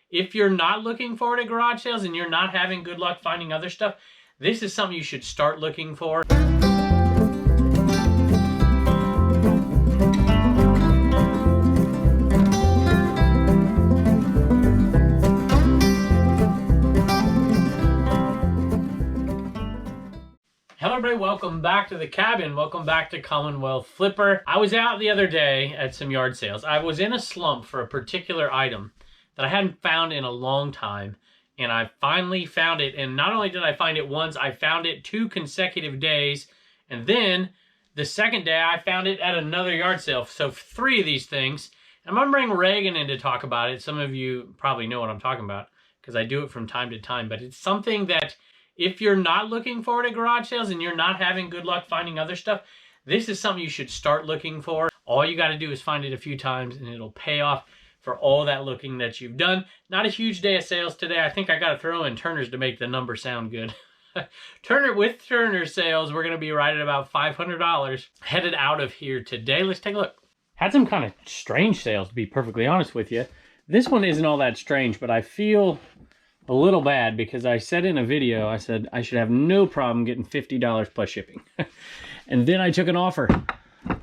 If you're not looking forward to garage sales and you're not having good luck finding other stuff, this is something you should start looking for. Hello everybody, welcome back to the cabin. Welcome back to Commonwealth Flipper. I was out the other day at some yard sales. I was in a slump for a particular item that I hadn't found in a long time, and I finally found it. And not only did I find it once, I found it 2 consecutive days, and then the second day I found it at another yard sale. So 3 of these things. I'm gonna bring Reagan in to talk about it. Some of you probably know what I'm talking about because I do it from time to time, but it's something that if you're not looking forward to garage sales and you're not having good luck finding other stuff, this is something you should start looking for. All you got to do is find it a few times and it'll pay off for all that looking that you've done. Not a huge day of sales today. I think I got to throw in Turner's to make the number sound good. With Turner sales, we're going to be right at about $500 headed out of here today. Let's take a look. Had some kind of strange sales, to be perfectly honest with you. This one isn't all that strange, but I feel a little bad because I said in a video, I said I should have no problem getting $50 plus shipping. And then I took an offer.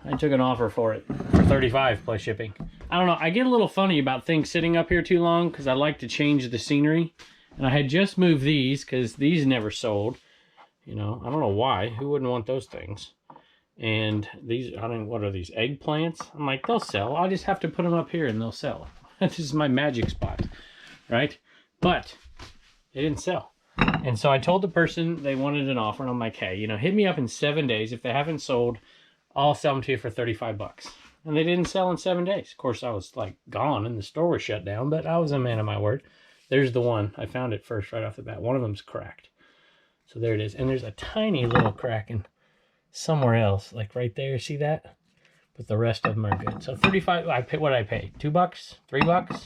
I took an offer for it for $35 plus shipping. I don't know, I get a little funny about things sitting up here too long because I like to change the scenery. And I had just moved these because these never sold. You know, I don't know why. Who wouldn't want those things? And these, I don't know, what are these, eggplants? I'm like, they'll sell. I'll just have to put them up here and they'll sell. This is my magic spot, right? But they didn't sell. And so I told the person they wanted an offer, and I'm like, hey, you know, hit me up in 7 days. If they haven't sold, I'll sell them to you for $35. And they didn't sell in 7 days. Of course, I was like gone and the store was shut down, but I was a man of my word. There's the one. I found it first right off the bat. One of them's cracked. So there it is. And there's a tiny little crack in somewhere else, like right there. See that? But the rest of them are good. So 35, what did I pay? $2? $3?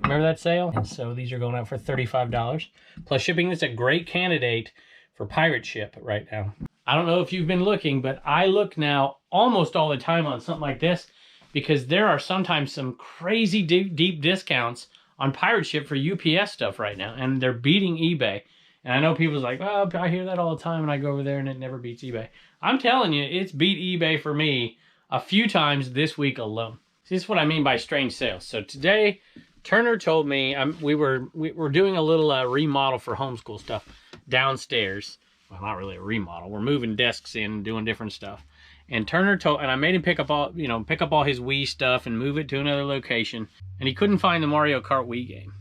Remember that sale? And so these are going out for $35 plus shipping. It's a great candidate for pirate ship right now. I don't know if you've been looking, but I look now almost all the time on something like this because there are sometimes some crazy deep discounts on pirate ship for UPS stuff right now, and they're beating eBay. And I know people's like, well, I hear that all the time and I go over there and it never beats eBay. I'm telling you, it's beat eBay for me a few times this week alone. See, this is what I mean by strange sales. So today, Turner told me we were doing a little remodel for homeschool stuff downstairs. Well, not really a remodel. We're moving desks in and doing different stuff. And Turner told, and I made him pick up all his Wii stuff and move it to another location. And he couldn't find the Mario Kart Wii game.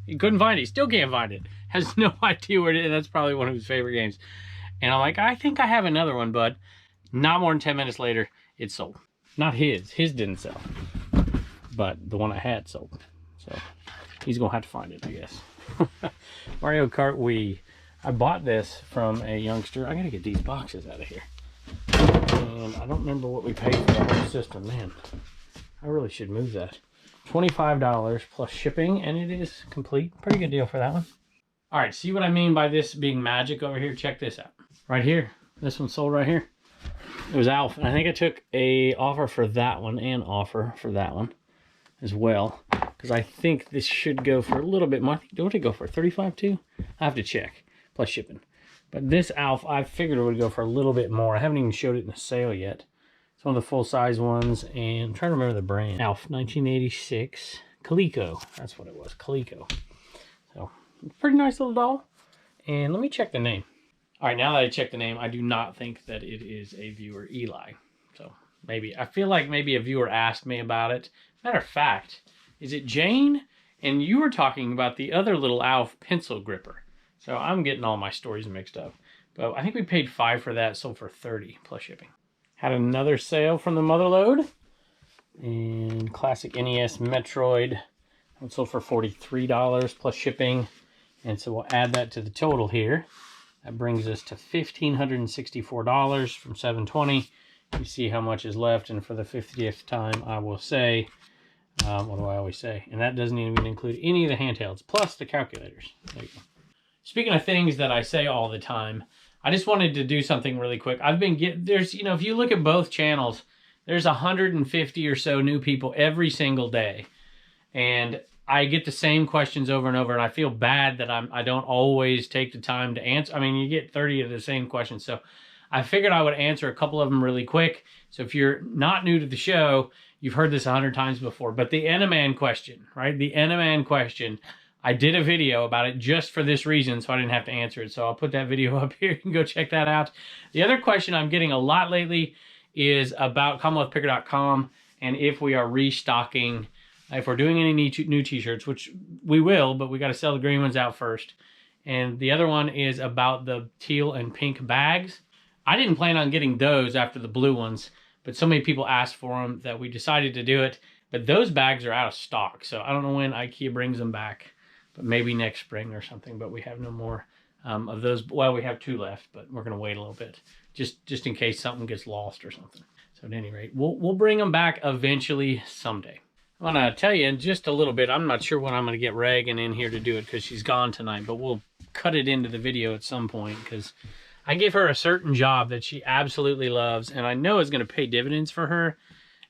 He couldn't find it. He still can't find it. Has no idea where it is. That's probably one of his favorite games. And I'm like, I think I have another one, bud. Not more than 10 minutes later, it sold. Not his. His didn't sell. But the one I had sold. So he's gonna have to find it, I guess. Mario Kart Wii. I bought this from a youngster. I gotta get these boxes out of here. And I don't remember what we paid for the whole system. Man, I really should move that. $25 plus shipping, and it is complete. Pretty good deal for that one. All right, see what I mean by this being magic over here? Check this out. Right here. This one sold right here. It was Alf, and I think I took a offer for that one and offer for that one as well, because I think this should go for a little bit more. I think, what did it go for? 35 too? I have to check, plus shipping. But this Alf, I figured it would go for a little bit more. I haven't even showed it in the sale yet. It's one of the full-size ones, and I'm trying to remember the brand. Alf, 1986, Coleco. That's what it was, Coleco. So, pretty nice little doll. And let me check the name. All right, now that I checked the name, I do not think that it is a viewer, Eli. So, maybe, I feel like maybe a viewer asked me about it. Matter of fact, is it Jane? And you were talking about the other little Alf pencil gripper. So I'm getting all my stories mixed up. But I think we paid $5 for that, sold for $30 plus shipping. Had another sale from the Motherlode. And classic NES Metroid. It sold for $43 plus shipping. And so we'll add that to the total here. That brings us to $1,564 from $720. You see how much is left. And for the 50th time, I will say, what do I always say? And that doesn't even include any of the handhelds, plus the calculators. There you go. Speaking of things that I say all the time, I just wanted to do something really quick. There's, you know, if you look at both channels, there's 150 or so new people every single day. And I get the same questions over and over, and I feel bad that I don't always take the time to answer. I mean, you get 30 of the same questions, so I figured I would answer a couple of them really quick. So if you're not new to the show, you've heard this 100 times before, but the Enaman question, right? The Enaman question, I did a video about it just for this reason, so I didn't have to answer it. So I'll put that video up here. You can go check that out. The other question I'm getting a lot lately is about CommonwealthPicker.com and if we are restocking, if we're doing any new t-shirts, which we will, but we got to sell the green ones out first. And the other one is about the teal and pink bags. I didn't plan on getting those after the blue ones, but so many people asked for them that we decided to do it. But those bags are out of stock, so I don't know when IKEA brings them back, but maybe next spring or something. But we have no more of those. Well, we have 2 left, but we're going to wait a little bit, just in case something gets lost or something. So at any rate, we'll bring them back eventually someday. I want to tell you in just a little bit, I'm not sure when I'm going to get Reagan in here to do it because she's gone tonight, but we'll cut it into the video at some point because I gave her a certain job that she absolutely loves, and I know it's going to pay dividends for her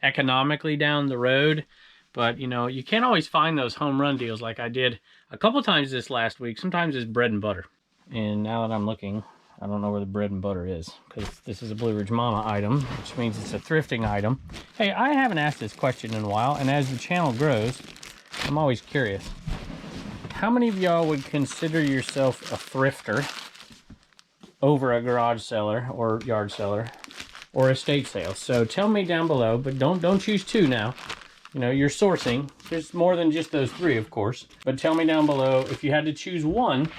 economically down the road. But, you know, you can't always find those home run deals like I did a couple times this last week. Sometimes it's bread and butter. And now that I'm looking, I don't know where the bread and butter is because this is a Blue Ridge Mama item, which means it's a thrifting item. Hey, I haven't asked this question in a while, and as the channel grows, I'm always curious. How many of y'all would consider yourself a thrifter over a garage seller or yard seller or estate sale? So tell me down below, but don't choose 2 now. You know, you're sourcing. There's more than just those 3, of course. But tell me down below if you had to choose one,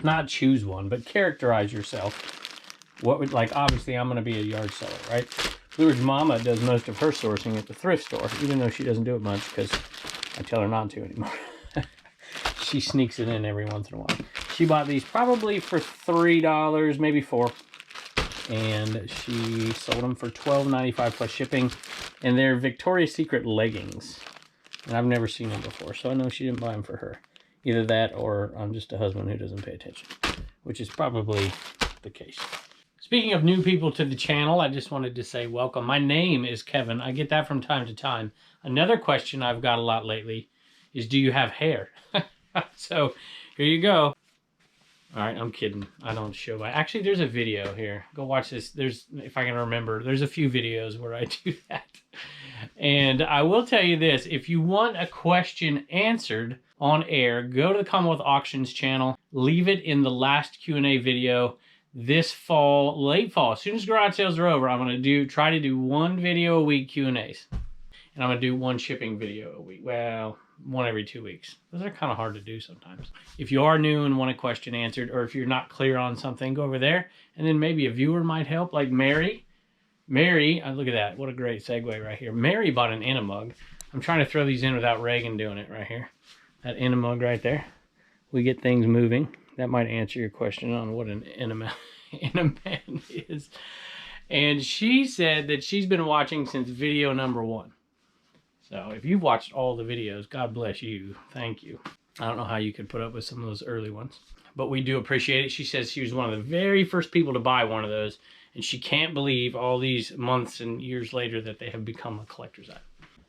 not choose one, but characterize yourself. What would, like, obviously I'm going to be a yard seller, right? Blue Ridge Mama does most of her sourcing at the thrift store, even though she doesn't do it much because I tell her not to anymore. She sneaks it in every once in a while. She bought these probably for $3, maybe $4. And she sold them for $12.95 plus shipping. And they're Victoria's Secret leggings. And I've never seen them before, so I know she didn't buy them for her. Either that or I'm just a husband who doesn't pay attention, which is probably the case. Speaking of new people to the channel, I just wanted to say welcome. My name is Kevin. I get that from time to time. Another question I've got a lot lately is, do you have hair? So here you go. All right, I'm kidding. I don't show by. Actually, there's a video here. Go watch this. There's, if I can remember, there's a few videos where I do that. And I will tell you this, if you want a question answered on air, go to the Commonwealth Auctions channel, leave it in the last Q&A video this fall, late fall. As soon as garage sales are over, I'm going to try to do 1 video a week Q&As. And I'm going to do 1 shipping video a week. Well, 1 every 2 weeks. Those are kind of hard to do sometimes. If you are new and want a question answered, or if you're not clear on something, go over there. And then maybe a viewer might help, like Mary. Mary, look at that. What a great segue right here. Mary bought an Enamug. I'm trying to throw these in without Reagan doing it right here. That Enamug right there. We get things moving. That might answer your question on what an Enaman is. And she said that she's been watching since video number 1. So if you've watched all the videos, God bless you. Thank you. I don't know how you could put up with some of those early ones, but we do appreciate it. She says she was one of the very first people to buy one of those, and she can't believe all these months and years later that they have become a collector's item.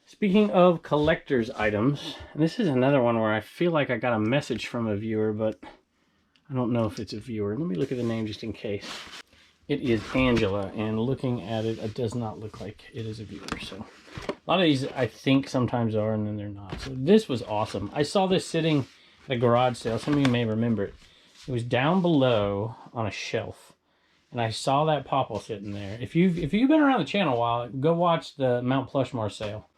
Speaking of collector's items, and this is another one where I feel like I got a message from a viewer, but I don't know if it's a viewer. Let me look at the name just in case. It is Angela, and looking at it, it does not look like it is a viewer. So a lot of these I think sometimes are, and then they're not. So this was awesome. I saw this sitting at a garage sale. Some of you may remember it. It was down below on a shelf, and I saw that popple sitting there. If you've been around the channel a while, go watch the Mount Plushmore sale,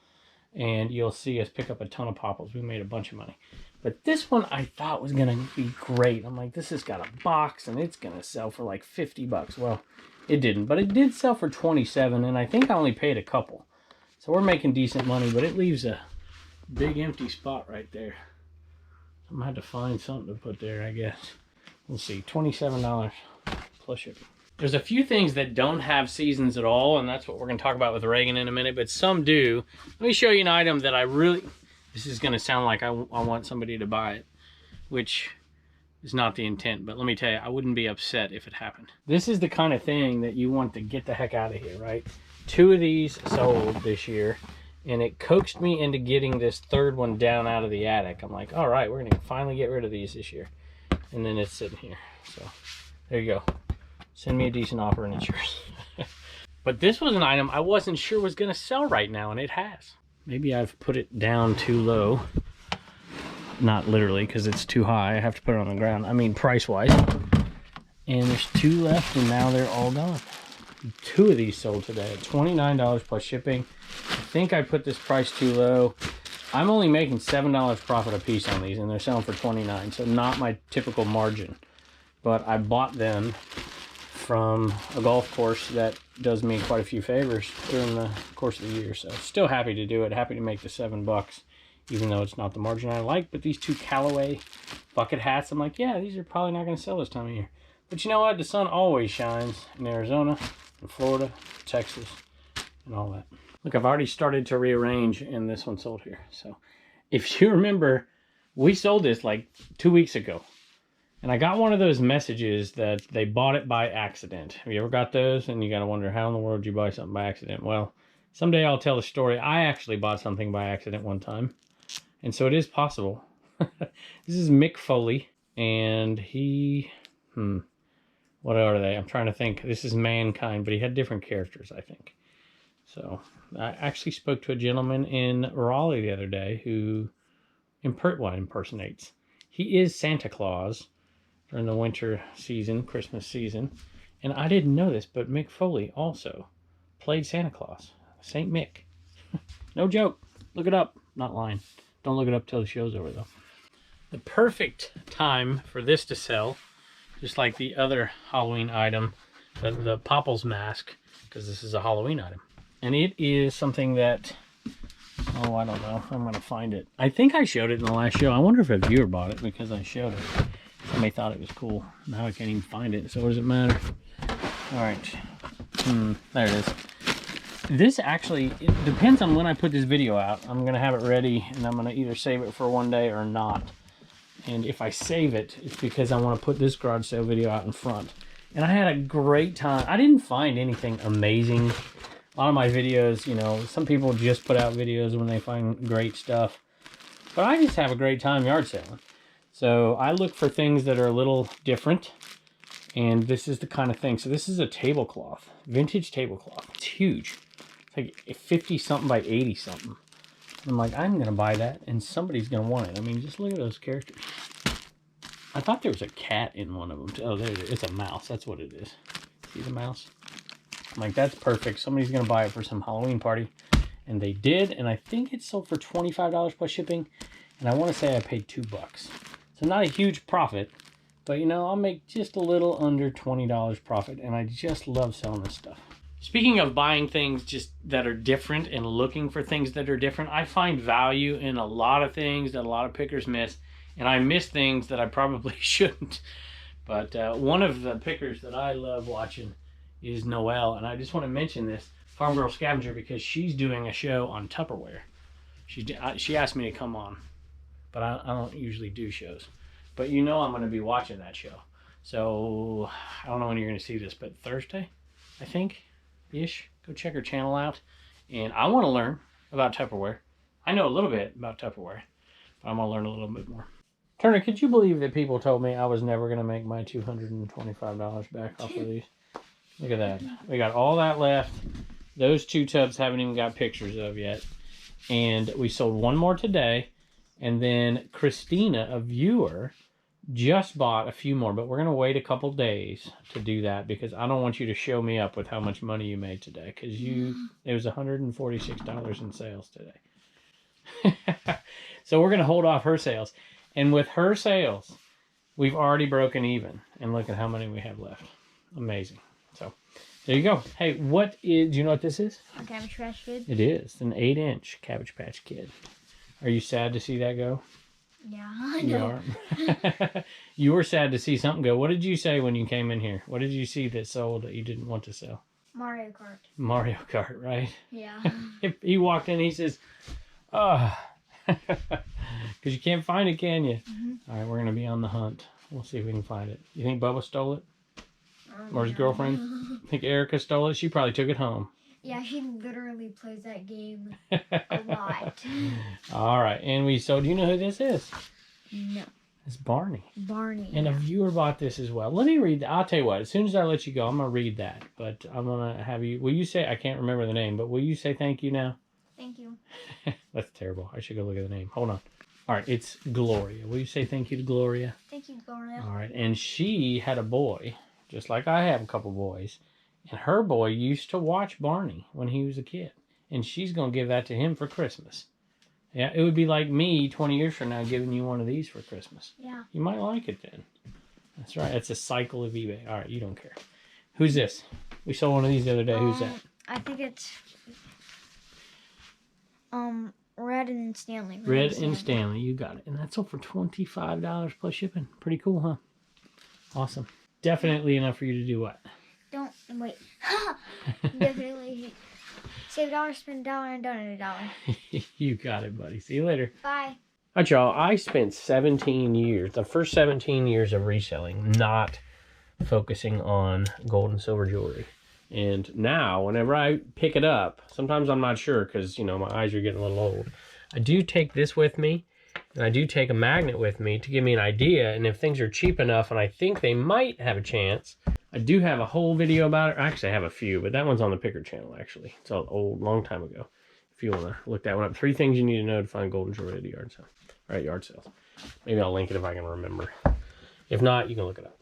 and you'll see us pick up a ton of popples. We made a bunch of money. But this one I thought was going to be great. I'm like, this has got a box and it's going to sell for like 50 bucks. Well, it didn't, but it did sell for 27, and I think I only paid a couple. So we're making decent money, but it leaves a big empty spot right there. I'm going to have to find something to put there, I guess. We'll see, $27 plus shipping. There's a few things that don't have seasons at all, and that's what we're going to talk about with Reagan in a minute, but some do. Let me show you an item that I really... This is going to sound like I want somebody to buy it, which is not the intent, but let me tell you, I wouldn't be upset if it happened. This is the kind of thing that you want to get the heck out of here, right? 2 of these sold this year, And it coaxed me into getting this third one down out of the attic. I'm like, all right, we're going to finally get rid of these this year. And then it's sitting here. So there you go. Send me a decent offer and it's yours. But this was an item I wasn't sure was going to sell right now, and it has. Maybe I've put it down too low. Not literally, because it's too high. I have to put it on the ground. I mean, price-wise. And there's 2 left, and now they're all gone. 2 of these sold today at $29 plus shipping. I think I put this price too low. I'm only making $7 profit a piece on these, and they're selling for $29, so not my typical margin. But I bought them from a golf course that does me quite a few favors during the course of the year. So still happy to do it. Happy to make the $7, even though it's not the margin I like. But these 2 Callaway bucket hats, I'm like, yeah, these are probably not going to sell this time of year. But you know what? The sun always shines in Arizona, in Florida, Texas, and all that. Look, I've already started to rearrange, and this one sold here. So if you remember, we sold this like 2 weeks ago. And I got one of those messages that they bought it by accident. Have you ever got those? And you got to wonder, how in the world did you buy something by accident? Well, someday I'll tell the story. I actually bought something by accident one time. And so it is possible. This is Mick Foley. And he... what are they? I'm trying to think. This is Mankind, but he had different characters, I think. So I actually spoke to a gentleman in Raleigh the other day who impersonates. He is Santa Claus during the winter season, Christmas season. And I didn't know this, but Mick Foley also played Santa Claus. Saint Mick. No joke. Look it up. Not lying. Don't look it up till the show's over, though. The perfect time for this to sell, just like the other Halloween item, the Popples mask, because this is a Halloween item. And it is something that, oh, I don't know. I'm going to find it. I think I showed it in the last show. I wonder if a viewer bought it because I showed it. Somebody thought it was cool. Now I can't even find it, so what does it matter? All right. There it is. This actually, it depends on when I put this video out. I'm going to have it ready, and I'm going to either save it for one day or not. And if I save it, it's because I want to put this garage sale video out in front. And I had a great time. I didn't find anything amazing. A lot of my videos, you know, some people just put out videos when they find great stuff. But I just have a great time yard selling. So I look for things that are a little different. And this is the kind of thing. So this is a tablecloth, vintage tablecloth. It's huge. It's like 50 something by 80 something. I'm like, I'm going to buy that and somebody's going to want it. I mean, just look at those characters. I thought there was a cat in one of them. Oh, there it is. It's a mouse. That's what it is. See the mouse? I'm like, that's perfect. Somebody's going to buy it for some Halloween party. And they did. And I think it sold for $25 plus shipping. And I want to say I paid $2. So not a huge profit. But, you know, I'll make just a little under $20 profit. And I just love selling this stuff. Speaking of buying things just that are different and looking for things that are different, I find value in a lot of things that a lot of pickers miss. And I miss things that I probably shouldn't. But one of the pickers that I love watching is Noelle. And I just want to mention this, Farm Girl Scavenger, because she's doing a show on Tupperware. She asked me to come on. But I don't usually do shows. But you know I'm going to be watching that show. So I don't know when you're going to see this, but Thursday, I think. Ish. Go check her channel out. And I want to learn about Tupperware. I know a little bit about Tupperware, but I'm going to learn a little bit more. Turner, could you believe that people told me I was never going to make my $225 back off of these? Look at that. We got all that left. Those 2 tubs haven't even got pictures of yet. And we sold one more today. And then Christina, a viewer, just bought a few more, but we're going to wait a couple days to do that because I don't want you to show me up with how much money you made today because it was $146 in sales today. So we're going to hold off her sales. And with her sales, we've already broken even. And look at how many we have left. Amazing. So there you go. Hey, do you know what this is? A Cabbage Patch Kid? It is. An 8-inch Cabbage Patch Kid. Are you sad to see that go? Yeah, I You know. are. You were sad to see something go. What did you say when you came in here? What did you see that sold that you didn't want to sell? Mario Kart. Mario Kart, right? Yeah. He walked in, he says, because you can't find it, can you? All right, we're going to be on the hunt. We'll see if we can find it. You think Bubba stole it? Or his girlfriend? Think Erica stole it? She probably took it home. Yeah, she literally plays that game a lot. All right, and so do you know who this is? No. It's Barney. Barney. And a yeah. viewer bought this as well. Let me read that. I'll tell you what, as soon as I let you go, I'm going to read that. But I'm going to have you, will you say, I can't remember the name, but will you say thank you now? Thank you. That's terrible. I should go look at the name. Hold on. All right, it's Gloria. Will you say thank you to Gloria? Thank you, Gloria. All right, and she had a boy, just like I have a couple boys. And her boy used to watch Barney when he was a kid. And she's going to give that to him for Christmas. Yeah, it would be like me 20 years from now giving you one of these for Christmas. Yeah. You might like it then. That's right. It's a cycle of eBay. All right, you don't care. Who's this? We saw one of these the other day. Who's that? I think it's Red and Stanley. Red and Stanley. You got it. And that's all for $25 plus shipping. Pretty cool, huh? Awesome. Definitely enough for you to do what? Don't wait. Definitely save a dollar, spend a dollar, and donate $1. You got it, buddy. See you later. Bye. All right, y'all. I spent 17 years, the first 17 years of reselling, not focusing on gold and silver jewelry. And now, whenever I pick it up, sometimes I'm not sure because, you know, my eyes are getting a little old. I do take this with me, and I do take a magnet with me to give me an idea. And if things are cheap enough and I think they might have a chance, I do have a whole video about it. Actually, I have a few, but that one's on the Picker channel, actually. It's an old, long time ago. If you want to look that one up. 3 things you need to know to find gold and jewelry at a yard sale. Or at yard sales. Maybe I'll link it if I can remember. If not, you can look it up.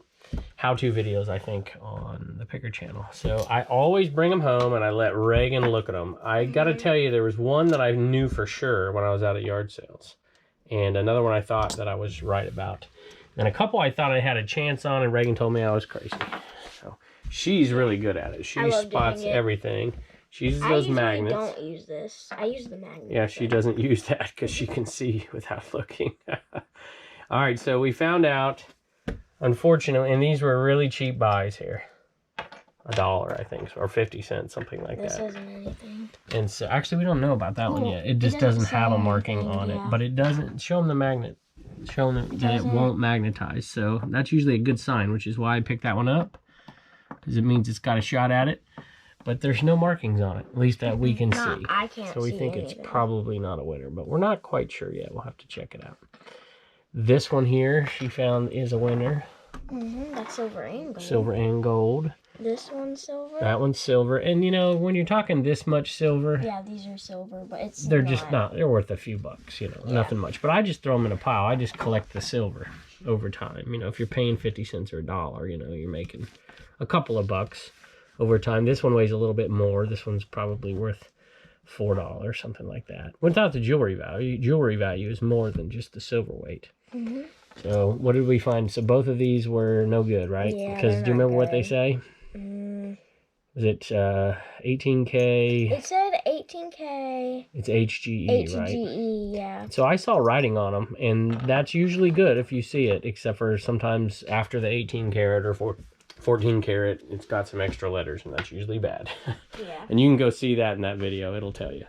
How-to videos, I think, on the Picker channel. So I always bring them home and I let Reagan look at them. I got to tell you, there was one that I knew for sure when I was out at yard sales. And another one I thought that I was right about. And a couple I thought I had a chance on, and Reagan told me I was crazy. So she's really good at it. She spots everything. She uses those magnets. I don't use this. I use the magnet. Yeah, she doesn't use that because she can see without looking. All right, so we found out, unfortunately, and these were really cheap buys here. $1, I think, or 50 cents, something like that. This isn't anything. And so, actually, we don't know about that one yet. It just doesn't have a marking on it, but it doesn't show them the magnet. Show them that it won't magnetize. So that's usually a good sign, which is why I picked that one up, because it means it's got a shot at it. But there's no markings on it, at least that we can see. I can't so we see think anything. It's probably not a winner, but we're not quite sure yet. We'll have to check it out. This one here, she found is a winner. That's silver and gold. Silver and gold. This one's silver. That one's silver. And you know, when you're talking this much silver, yeah, these are silver, but it's they're just not. They're worth a few bucks, you know, nothing much. But I just throw them in a pile. I just collect the silver over time. You know, if you're paying 50 cents or $1, you know, you're making a couple of bucks over time. This one weighs a little bit more. This one's probably worth $4, something like that. Without the jewelry value is more than just the silver weight. So what did we find? So both of these were no good, right? Yeah, because do you remember what they say? Was it 18K? It said 18K. It's HGE, right? HGE, yeah. So I saw writing on them, and that's usually good if you see it, except for sometimes after the 18 karat or 14 karat, it's got some extra letters, and that's usually bad. Yeah. And you can go see that in that video. It'll tell you.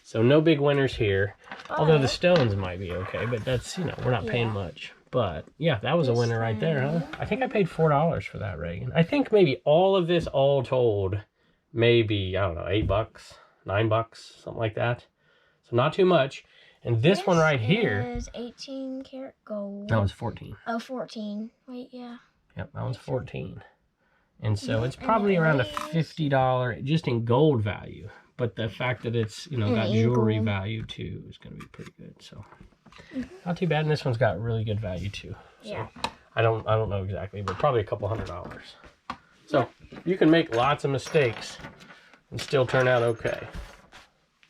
So no big winners here. Although the stones might be okay, but that's, you know, we're not paying much. But yeah, that was a winner right there, huh? I think I paid $4 for that, Reagan. I think maybe all of this all told, maybe, I don't know, $8, $9, something like that. So not too much. And this one right here is 18 karat gold. That was 14. Oh, 14. Wait, yeah. Yep, that one's 14. And so it's probably around a $50 just in gold value. But the fact that it's, you know, got jewelry value too is going to be pretty good. So not too bad. And this one's got really good value too. So Yeah. I don't know exactly, but probably a couple $100. So you can make lots of mistakes and still turn out okay.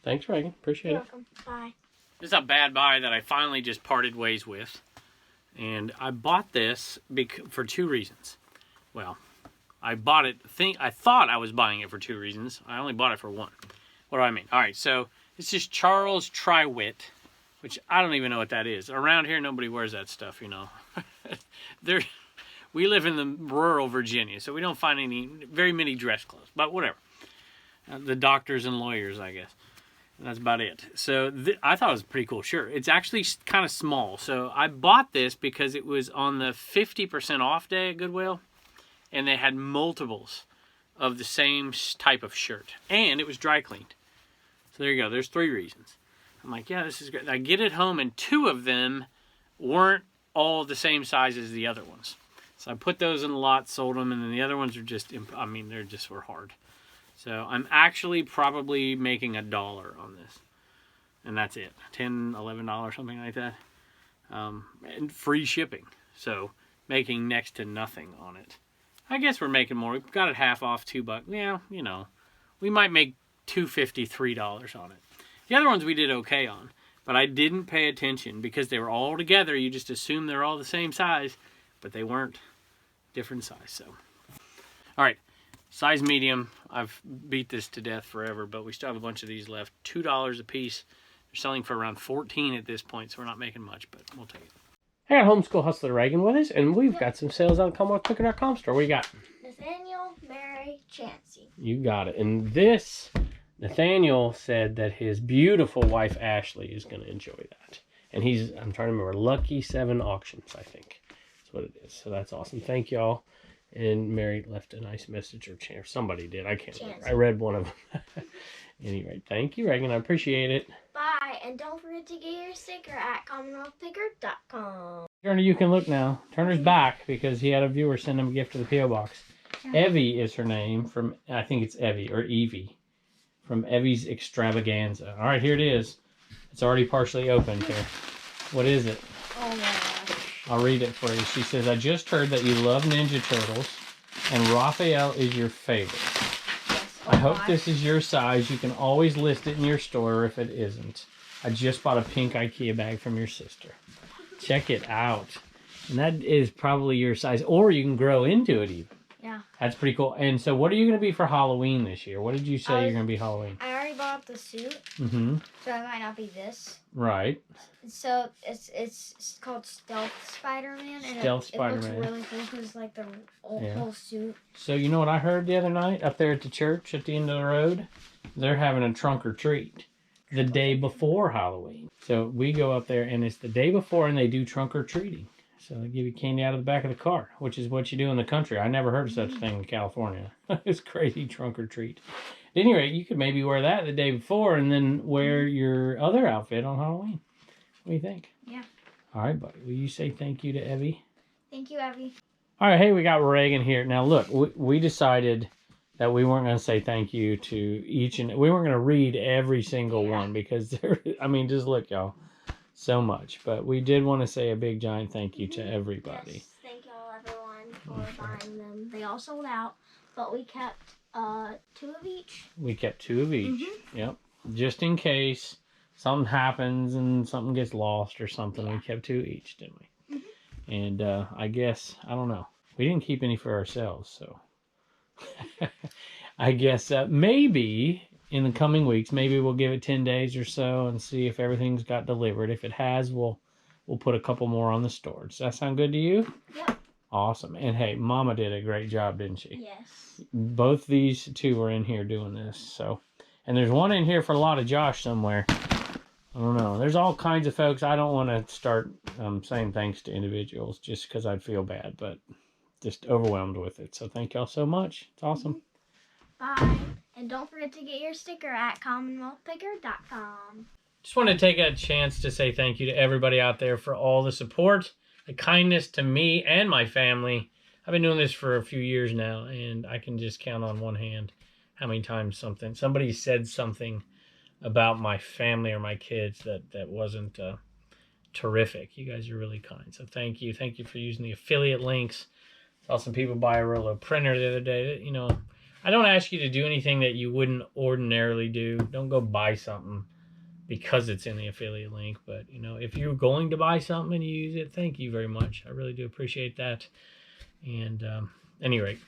Thanks, Reagan. Appreciate You're it. welcome. Bye. This is a bad buy that I finally just parted ways with. And I bought this for 2 reasons. Well, I bought it, I thought I was buying it for 2 reasons. I only bought it for 1. What do I mean? All right, so this is Charles Tri-Wit, which I don't even know what that is. Around here, nobody wears that stuff, you know. We live in the rural Virginia, so we don't find very many dress clothes, but whatever. The doctors and lawyers, I guess. And that's about it. So I thought it was a pretty cool shirt. It's actually kind of small. So I bought this because it was on the 50% off day at Goodwill. And they had multiples of the same type of shirt. And it was dry cleaned. So there you go. There's 3 reasons. I'm like, yeah, this is good. I get it home, and 2 of them weren't all the same size as the other ones. So I put those in the lot, sold them, and then the other ones are just, I mean, they just were hard. So I'm actually probably making $1 on this. And that's it. $10, $11, something like that. And free shipping. So making next to nothing on it. I guess we're making more. We've got it half off, $2. Yeah, you know, we might make $2.50, $3 on it. The other ones we did okay on. But I didn't pay attention because they were all together. You just assume they're all the same size. But they weren't. Different size. So, all right. Size medium. I've beat this to death forever. But we still have a bunch of these left. $2 a piece. They're selling for around $14 at this point. So we're not making much. But we'll take it. I got Homeschool Hustler Reagan with us. And we've got some sales on the CommonwealthClicker.com store. What you got? Nathaniel, Mary, Chansey. You got it. And this... Nathaniel said that his beautiful wife, Ashley, is going to enjoy that. And he's, I'm trying to remember, Lucky 7 Auctions, I think. That's what it is. So that's awesome. Thank y'all. And Mary left a nice message, or somebody did. I can't remember. I read one of them. Anyway, thank you, Reagan. I appreciate it. Bye. And don't forget to get your sticker at CommonwealthPicker.com. Turner, you can look now. Turner's back because he had a viewer send him a gift to the P.O. Box. Evie is her name from, I think it's Evie, or Evie. From Evie's Extravaganza. All right, here it is. It's already partially opened here. What is it? Oh my gosh. I'll read it for you. She says, I just heard that you love Ninja Turtles and Raphael is your favorite. Yes. I hope this is your size. You can always list it in your store if it isn't. I just bought a pink IKEA bag from your sister. Check it out. And that is probably your size. Or you can grow into it even. Yeah. That's pretty cool. And so what are you going to be for Halloween this year? What did you say you're going to be Halloween? I already bought the suit. Mm-hmm. So it might not be this. Right. So it's called Stealth Spider-Man. And Stealth it looks Spider-Man. really cool because it's like the whole suit. So you know what I heard the other night up there at the church at the end of the road? They're having a trunk or treat the day before Halloween. So we go up there and it's the day before and they do trunk or treating. So they give you candy out of the back of the car, which is what you do in the country. I never heard of such a thing in California. It's crazy trunk or treat. At any rate, you could maybe wear that the day before and then wear your other outfit on Halloween. What do you think? Yeah. All right, buddy. Will you say thank you to Evie? Thank you, Evie. All right, hey, we got Reagan here. Now, look, we decided that we weren't going to say thank you to each and we weren't going to read every single one because there, I mean, just look, y'all. So much, but we did want to say a big giant thank you to everybody. Yes, thank you all everyone for buying them. They all sold out, but we kept 2 of each. We kept 2 of each. Yep. Just in case something happens and something gets lost or something, we kept 2 each, didn't we? And I guess, I don't know. We didn't keep any for ourselves, so I guess maybe in the coming weeks, maybe we'll give it 10 days or so and see if everything's got delivered. If it has, we'll put a couple more on the store. Does that sound good to you? Yep. Awesome. And hey, Mama did a great job, didn't she? Yes. Both these 2 were in here doing this. So, and there's one in here for a lot of Josh somewhere. I don't know. There's all kinds of folks. I don't want to start saying thanks to individuals just because I'd feel bad, but just overwhelmed with it. So thank y'all so much. It's awesome. Bye. And don't forget to get your sticker at CommonwealthPicker.com. Just want to take a chance to say thank you to everybody out there for all the support, the kindness to me and my family. I've been doing this for a few years now, and I can just count on one hand how many times somebody said something about my family or my kids that wasn't terrific. You guys are really kind, so thank you. Thank you for using the affiliate links. Saw some people buy a Rolo printer the other day. You know, I don't ask you to do anything that you wouldn't ordinarily do. Don't go buy something because it's in the affiliate link. But, you know, if you're going to buy something and you use it, thank you very much. I really do appreciate that. And any rate,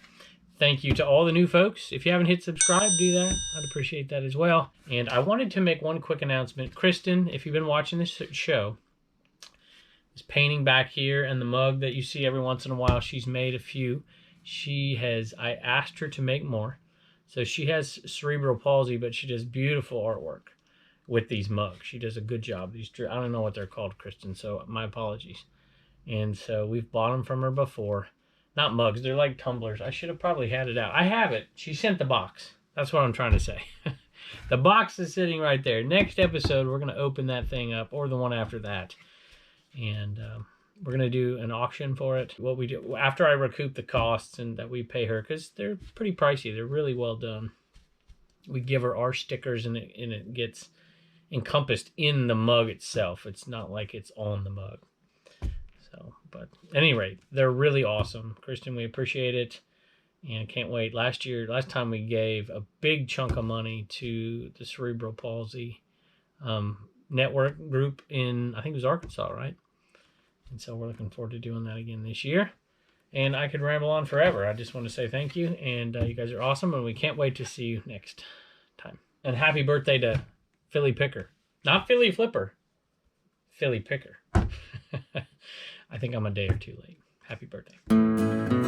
thank you to all the new folks. If you haven't hit subscribe, do that. I'd appreciate that as well. And I wanted to make one quick announcement. Kristen, if you've been watching this show, this painting back here and the mug that you see every once in a while, she's made a few. I asked her to make more. So she has cerebral palsy, but she does beautiful artwork with these mugs. She does a good job. I don't know what they're called, Kristen, so my apologies. And so we've bought them from her before. Not mugs. They're like tumblers. I should have probably had it out. I have it. She sent the box. That's what I'm trying to say. The box is sitting right there. Next episode, we're going to open that thing up, or the one after that. And we're going to do an auction for it. What we do after I recoup the costs and that we pay her, because they're pretty pricey. They're really well done. We give her our stickers, and it gets encompassed in the mug itself. It's not like it's on the mug. So, but at any rate, they're really awesome. Kristen, we appreciate it. And can't wait. Last time we gave a big chunk of money to the cerebral palsy network group in, I think it was Arkansas, right? And so we're looking forward to doing that again this year. And I could ramble on forever. I just want to say thank you. And you guys are awesome. And we can't wait to see you next time. And happy birthday to Philly Picker. Not Philly Flipper. Philly Picker. I think I'm a day or two late. Happy birthday.